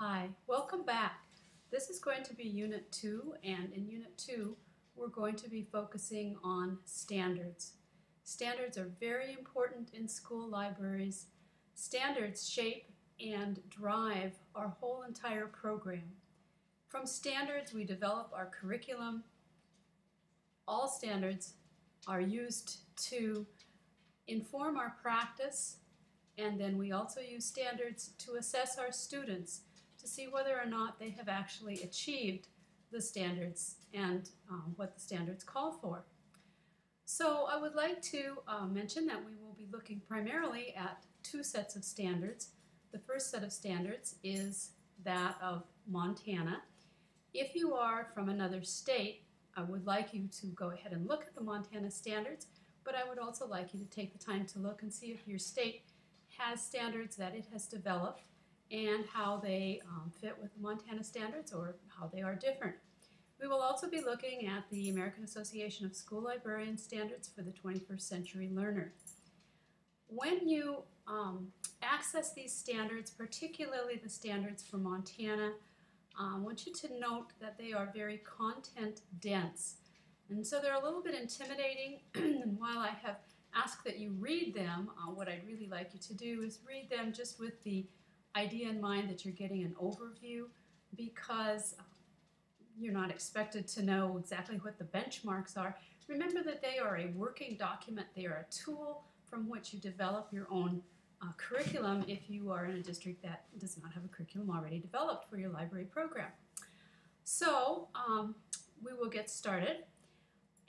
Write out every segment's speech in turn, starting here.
Hi, welcome back. This is going to be Unit 2, and in Unit 2, we're going to be focusing on standards. Standards are very important in school libraries. Standards shape and drive our whole entire program. From standards, we develop our curriculum. All standards are used to inform our practice, and then we also use standards to assess our students to see whether or not they have actually achieved the standards and what the standards call for. So I would like to mention that we will be looking primarily at two sets of standards. The first set of standards is that of Montana. If you are from another state, I would like you to go ahead and look at the Montana standards, but I would also like you to take the time to look and see if your state has standards that it has developed and how they fit with the Montana standards or how they are different. We will also be looking at the American Association of School Librarians standards for the 21st century learner. When you access these standards, particularly the standards for Montana, I want you to note that they are very content dense. And so they're a little bit intimidating, and while I have asked that you read them, what I'd really like you to do is read them just with the idea in mind that you're getting an overview, because you're not expected to know exactly what the benchmarks are. Remember that they are a working document. They are a tool from which you develop your own curriculum if you are in a district that does not have a curriculum already developed for your library program. So we will get started.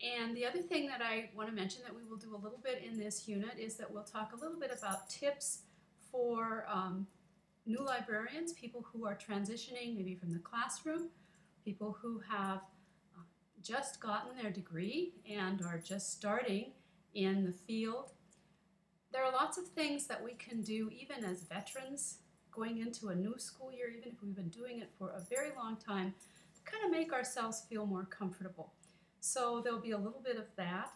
And the other thing that I want to mention that we will do a little bit in this unit is that we'll talk a little bit about tips for new librarians, people who are transitioning maybe from the classroom, people who have just gotten their degree and are just starting in the field. There are lots of things that we can do even as veterans going into a new school year, even if we've been doing it for a very long time, to kind of make ourselves feel more comfortable. So there'll be a little bit of that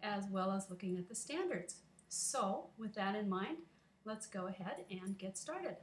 as well as looking at the standards. So with that in mind, let's go ahead and get started.